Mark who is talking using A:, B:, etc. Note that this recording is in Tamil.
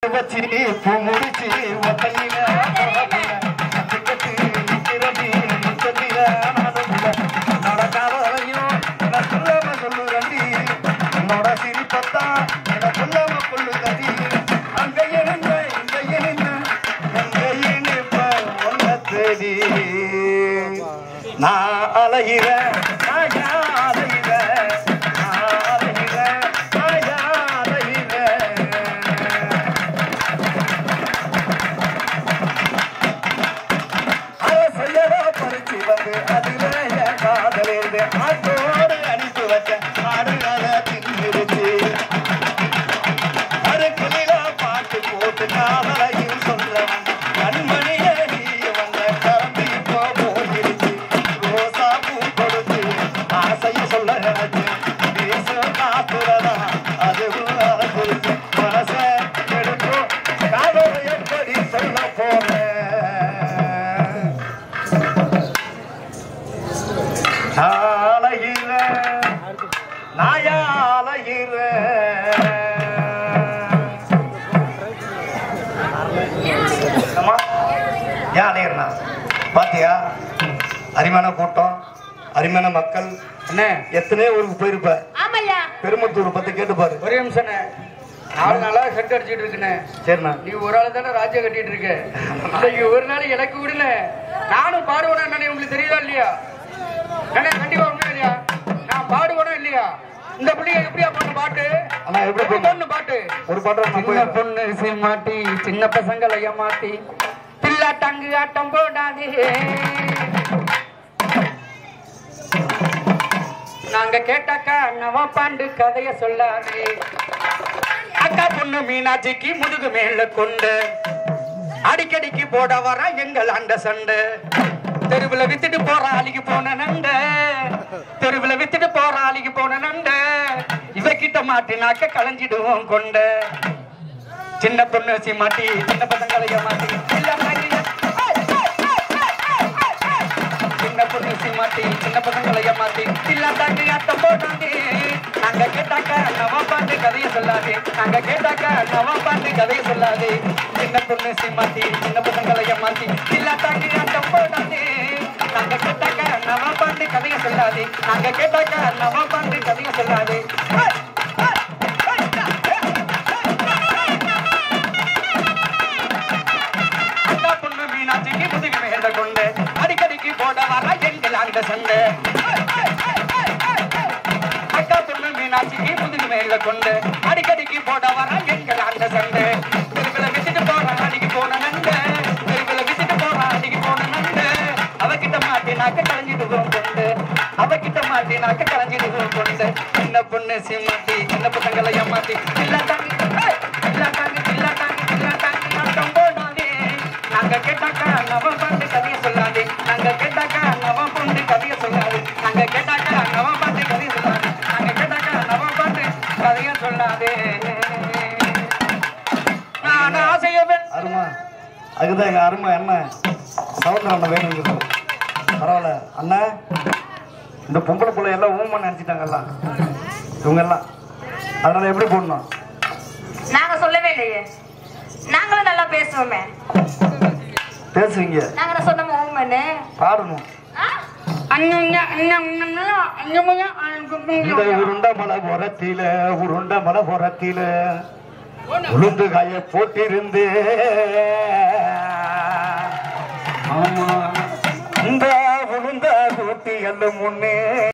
A: வச்சி பூ முடிச்சி ஒத்தையில கட்டு நிற்கிறது முத்தத்தில நடக்காதையும் நான் சொல்லாம சொல்லுறண்டி என்னோட சிரிப்பத்தான் என சொல்லாம கொள்ளு தட்டி அங்க எழுந்த இங்க எழுந்த எங்க இனிப்ப ஒன்ன தேடி நான் அலைகிறேன் ஆட்டோடு அனுப்பி வச்ச ஆடுகால தின்னுடுச்சு அருக்கில பாட்டு போட்டு காதலையும் சொல்றவன் கண்மணிய நீ வந்த கரம்பு இப்போ போயிருச்சு ரோசா பூ கொடுத்து ஆசைய சொல்ல நினைச்சு பேசும் காத்துறதா அதுவும் அறக்குறிச்சு மனச எடுப்போம் காதலை எப்படி சொல்ல போறேன் பாத்தியா அருமையான கூட்டம் அருமையான மக்கள் என்ன எத்தனையோ ஊருக்கு போயிருப்ப பெருமத்தூர் பத்தி கேட்டுப்பாரு
B: ஒரே நிமிஷம் 4 நாளா செட் அடிச்சுட்டு இருக்குண்ணே
A: சரிண்ணா
B: நீ ஒரு ஆளு தானே ராஜ்யம் கட்டிட்டு இருக்க இன்னைக்கு ஒரு நாள் எனக்கு விடல நானும் பாடுவேனா என்னன்னு உங்களுக்கு தெரியுதா இல்லையா என்ன கண்டிப்பா உண்மையா இல்லையா நான் பாடுவேனா இல்லையா இந்த பிள்ளைங்க எப்படியா பண்ண பாட்டு
A: ஆனா எப்படி
B: பொண்ணு பாட்டு
A: ஒரு பாட்டு
B: சின்ன பொண்ணு சீமாட்டி சின்ன பசங்களை ஏமாட்டி பிள்ளை தங்கு ஆட்டம் போடாதே நாங்க கேட்டாக்கா நவ பாண்டு கதைய சொல்லாதே அக்கா பொண்ணு மீனாட்சிக்கு முதுகு மேல கொண்டு அடிக்கடிக்கு போட வர எங்கள் அண்ட சண்டை தெருவுல வித்துட்டு போற ஆளிக்கு போன நண்ட தெருவுல வித்துட்டு போற ஆளிக்கு போன நண்ட இவகிட்ட மாட்டினாக்க களைஞ்சிடுவோம் கொண்ட சின்ன பொண்ணு சீமாட்டி சின்ன பசங்களை ஏமாட்டி சின்ன பொண்ணு சீமாட்டி சின்ன பசங்களை ஏமாத்தி இல்ல தாண்டி ஆட்டம் போட்டாண்டி நாங்க கேட்டாக்க நவ பாண்டு கதையை சொல்லாதே நாங்க கேட்டாக்க நவ பாண்டு கதையை சொல்லாதே சின்ன பொண்ணு சீமாட்டி சின்ன பசங்களை ஏமாத்தி இல்ல தாண்டி ஆட்டம் போட்டாண்டி நாங்க கேட்டாக்க நவ பாண்டு கதையை சொல்லாதே நாங்க கேட்டாக்க நவ பாண்டு கதையை சொல்லாதே கொண்டு அடிக்கடிக்கு போட வர எங்கள் அந்த சண்டை அக்கா பொண்ணு மீனாட்சிக்கு முதுகு மேல கொண்டு அடிக்கடிக்கு போட வர எங்கள் அந்த சண்டை தெருவுல விட்டுட்டு போற அடிக்கு போன நண்ட தெருவுல விட்டுட்டு போற அடிக்கு போன நண்ட அவகிட்ட மாட்டினாக்க களைஞ்சிடுவோம் கொண்டு அவகிட்ட மாட்டினாக்க களைஞ்சிடுவோம் கொண்டு சின்ன பொண்ணு சீமாட்டி சின்ன பசங்களை ஏமாத்தி இல்ல தாங்கி ஆட்டம் போடாதே நாங்க கேட்டாக்கா நவ பாண்டு கதையை சொல்லாதே நாங்க கேட்டாக்கா நவ பாண்டு கதையை சொல்லாதே நாங்க கேட்டாக்கா நவ பாண்டு கதையை சொல்லாதே நாங்க கேட்டாக்கா நவ பாண்டு கதையை சொல்லாதே நான் ஆசையவன்
A: அருமா அதுக்குதான் எங்க அருமை அண்ணன் சவுந்தர அண்ணன் வேணும் பரவாயில்ல அண்ணா இந்த பொம்பளை பிள்ளை எல்லாம் ஊமன் நினைச்சிட்டாங்கல்ல இவங்க எல்லாம் அதனால எப்படி போடணும்
C: நாங்க சொல்லவே இல்லையே நாங்களும் நல்லா பேசுவோமே
A: பேசுவீங்க
C: நாங்க சொன்னோம் ஊமன்னு
A: பாடணும் இந்த உருண்ட மலை புறத்தில உருண்ட மலை புறத்தில உளுந்து காய போட்டிருந்து ஆமா இந்த உளுந்த கூட்டி எல்லாம் முன்னே